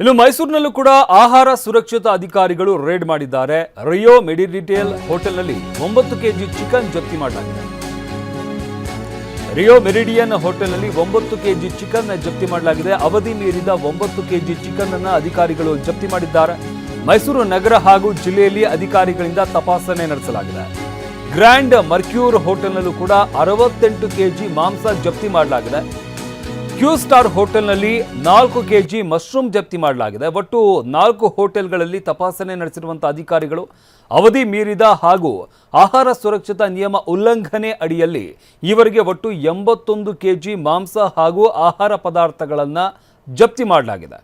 ಇನ್ನು ಮೈಸೂರಿನಲ್ಲೂ ಕೂಡ ಆಹಾರ ಸುರಕ್ಷತಾ ಅಧಿಕಾರಿಗಳು ರೇಡ್ ಮಾಡಿದ್ದಾರೆ. ರಿಯೋ ಮೆಡಿಟೇರಿಯನ್ ಹೋಟೆಲ್ನಲ್ಲಿ 9 ಕೆಜಿ ಚಿಕನ್ ಜಪ್ತಿ ಮಾಡಲಾಗಿದೆ. ರಿಯೋ ಮೆರಿಡಿಯನ್ ಹೋಟೆಲ್ನಲ್ಲಿ 9 ಕೆಜಿ ಚಿಕನ್ ಜಪ್ತಿ ಮಾಡಲಾಗಿದೆ. ಅವಧಿ ಮೀರಿದ 9 ಕೆಜಿ ಚಿಕನ್ ಅನ್ನು ಅಧಿಕಾರಿಗಳು ಜಪ್ತಿ ಮಾಡಿದ್ದಾರೆ. ಮೈಸೂರು ನಗರ ಹಾಗೂ ಜಿಲ್ಲೆಯಲ್ಲಿ ಅಧಿಕಾರಿಗಳಿಂದ ತಪಾಸಣೆ ನಡೆಸಲಾಗಿದೆ. ಗ್ರ್ಯಾಂಡ್ ಮರ್ಕ್ಯೂರ್ ಹೋಟೆಲ್ನಲ್ಲೂ ಕೂಡ 68 ಕೆಜಿ ಮಾಂಸ ಜಪ್ತಿ ಮಾಡಲಾಗಿದೆ. ಕ್ಯೂ ಸ್ಟಾರ್ ಹೋಟೆಲ್ನಲ್ಲಿ 4 ಕೆಜಿ ಮಶ್ರೂಮ್ ಜಪ್ತಿ ಮಾಡಲಾಗಿದೆ. ಒಟ್ಟು 4 ಹೋಟೆಲ್ಗಳಲ್ಲಿ ತಪಾಸಣೆ ನಡೆಸಿರುವಂತಹ ಅಧಿಕಾರಿಗಳು ಅವಧಿ ಮೀರಿದ ಹಾಗೂ ಆಹಾರ ಸುರಕ್ಷತಾ ನಿಯಮ ಉಲ್ಲಂಘನೆ ಅಡಿಯಲ್ಲಿ ಈವರೆಗೆ ಒಟ್ಟು 81 ಕೆಜಿ ಮಾಂಸ ಹಾಗೂ ಆಹಾರ ಪದಾರ್ಥಗಳನ್ನು ಜಪ್ತಿ ಮಾಡಲಾಗಿದೆ.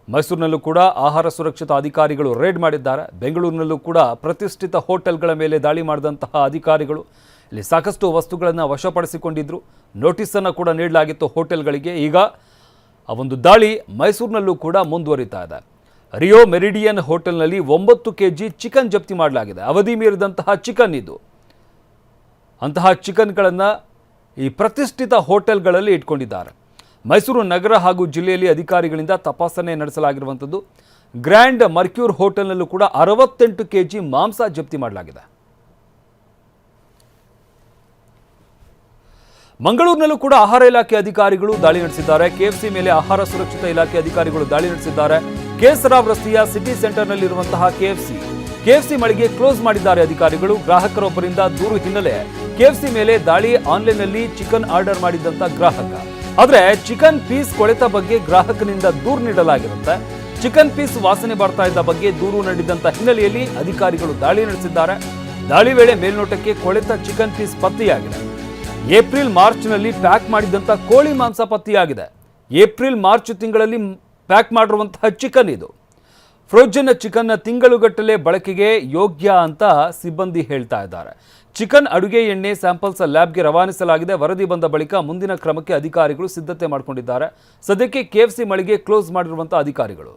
ಮೈಸೂರಿನಲ್ಲೂ ಕೂಡ ಆಹಾರ ಸುರಕ್ಷತಾ ಅಧಿಕಾರಿಗಳು ರೇಡ್ ಮಾಡಿದ್ದಾರೆ. ಬೆಂಗಳೂರಿನಲ್ಲೂ ಕೂಡ ಪ್ರತಿಷ್ಠಿತ ಹೋಟೆಲ್ಗಳ ಮೇಲೆ ದಾಳಿ ಮಾಡಿದಂತಹ ಅಧಿಕಾರಿಗಳು ಇಲ್ಲಿ ಸಾಕಷ್ಟು ವಸ್ತುಗಳನ್ನು ವಶಪಡಿಸಿಕೊಂಡಿದ್ರು. ನೋಟಿಸನ್ನು ಕೂಡ ನೀಡಲಾಗಿತ್ತು ಹೋಟೆಲ್ಗಳಿಗೆ. ಈಗ ಆ ಒಂದು ದಾಳಿ ಮೈಸೂರಿನಲ್ಲೂ ಕೂಡ ಮುಂದುವರಿತಾ ಇದೆ. ರಿಯೋ ಮೆರಿಡಿಯನ್ ಹೋಟೆಲ್ನಲ್ಲಿ 9 ಕೆಜಿ ಚಿಕನ್ ಜಪ್ತಿ ಮಾಡಲಾಗಿದೆ. ಅವಧಿ ಮೀರಿದಂತಹ ಚಿಕನ್ ಇದು. ಅಂತಹ ಚಿಕನ್ಗಳನ್ನು ಈ ಪ್ರತಿಷ್ಠಿತ ಹೋಟೆಲ್ಗಳಲ್ಲಿ ಇಟ್ಕೊಂಡಿದ್ದಾರೆ. ಮೈಸೂರು ನಗರ ಹಾಗೂ ಜಿಲ್ಲೆಯಲ್ಲಿ ಅಧಿಕಾರಿಗಳಿಂದ ತಪಾಸಣೆ ನಡೆಸಲಾಗಿರುವಂಥದ್ದು. ಗ್ರ್ಯಾಂಡ್ ಮರ್ಕ್ಯೂರ್ ಹೋಟೆಲ್ನಲ್ಲೂ ಕೂಡ 68 ಕೆಜಿ ಮಾಂಸ ಜಪ್ತಿ ಮಾಡಲಾಗಿದೆ. ಮಂಗಳೂರಿನಲ್ಲೂ ಕೂಡ ಆಹಾರ ಇಲಾಖೆ ಅಧಿಕಾರಿಗಳು ದಾಳಿ ನಡೆಸಿದ್ದಾರೆ. ಕೆಎಫ್ಸಿ ಮೇಲೆ ಆಹಾರ ಸುರಕ್ಷತಾ ಇಲಾಖೆ ಅಧಿಕಾರಿಗಳು ದಾಳಿ ನಡೆಸಿದ್ದಾರೆ. ಕೆಎಸ್ಆರ್ ರಸ್ತೆಯ ಸಿಟಿ ಸೆಂಟರ್ನಲ್ಲಿರುವಂತಹ ಕೆಎಫ್ಸಿ ಮಳಿಗೆ ಕ್ಲೋಸ್ ಮಾಡಿದ್ದಾರೆ ಅಧಿಕಾರಿಗಳು. ಗ್ರಾಹಕರೊಬ್ಬರಿಂದ ದೂರು ಹಿನ್ನೆಲೆ ಕೆಎಫ್ಸಿ ಮೇಲೆ ದಾಳಿ. ಆನ್ಲೈನ್ನಲ್ಲಿ ಚಿಕನ್ ಆರ್ಡರ್ ಮಾಡಿದಂತ ಗ್ರಾಹಕ, ಆದರೆ ಚಿಕನ್ ಪೀಸ್ ಕೊಳೆತ ಬಗ್ಗೆ ಗ್ರಾಹಕನಿಂದ ದೂರು ನೀಡಲಾಗಿರುತ್ತೆ. ಚಿಕನ್ ಪೀಸ್ ವಾಸನೆ ಬರ್ತಾ ಇದ್ದ ಬಗ್ಗೆ ದೂರು ನೀಡಿದಂತ ಹಿನ್ನೆಲೆಯಲ್ಲಿ ಅಧಿಕಾರಿಗಳು ದಾಳಿ ನಡೆಸಿದ್ದಾರೆ. ದಾಳಿ ವೇಳೆ ಮೇಲ್ನೋಟಕ್ಕೆ ಕೊಳೆತ ಚಿಕನ್ ಪೀಸ್ ಪತ್ತೆಯಾಗಿದೆ. ಏಪ್ರಿಲ್ ಮಾರ್ಚ್ನಲ್ಲಿ ಪ್ಯಾಕ್ ಮಾಡಿದಂಥ ಕೋಳಿ ಮಾಂಸ ಪತ್ತೆಯಾಗಿದೆ. ಏಪ್ರಿಲ್ ಮಾರ್ಚ್ ತಿಂಗಳಲ್ಲಿ ಪ್ಯಾಕ್ ಮಾಡಿರುವಂತಹ ಚಿಕನ್ ಇದು. ಫ್ರೋಜನ್ ಚಿಕನ್ ತಿಂಗಳುಗಟ್ಟಲೆ ಬಳಕೆಗೆ ಯೋಗ್ಯ ಅಂತ ಸಿಬ್ಬಂದಿ ಹೇಳ್ತಾ ಇದ್ದಾರೆ. ಚಿಕನ್ ಅಡುಗೆ ಎಣ್ಣೆ ಸ್ಯಾಂಪಲ್ಸ್ ಲ್ಯಾಬ್ಗೆ ರವಾನಿಸಲಾಗಿದೆ. ವರದಿ ಬಂದ ಬಳಿಕ ಮುಂದಿನ ಕ್ರಮಕ್ಕೆ ಅಧಿಕಾರಿಗಳು ಸಿದ್ಧತೆ ಮಾಡಿಕೊಂಡಿದ್ದಾರೆ. ಸದ್ಯಕ್ಕೆ ಕೆಎಫ್ಸಿ ಮಳಿಗೆ ಕ್ಲೋಸ್ ಮಾಡಿರುವಂತಹ ಅಧಿಕಾರಿಗಳು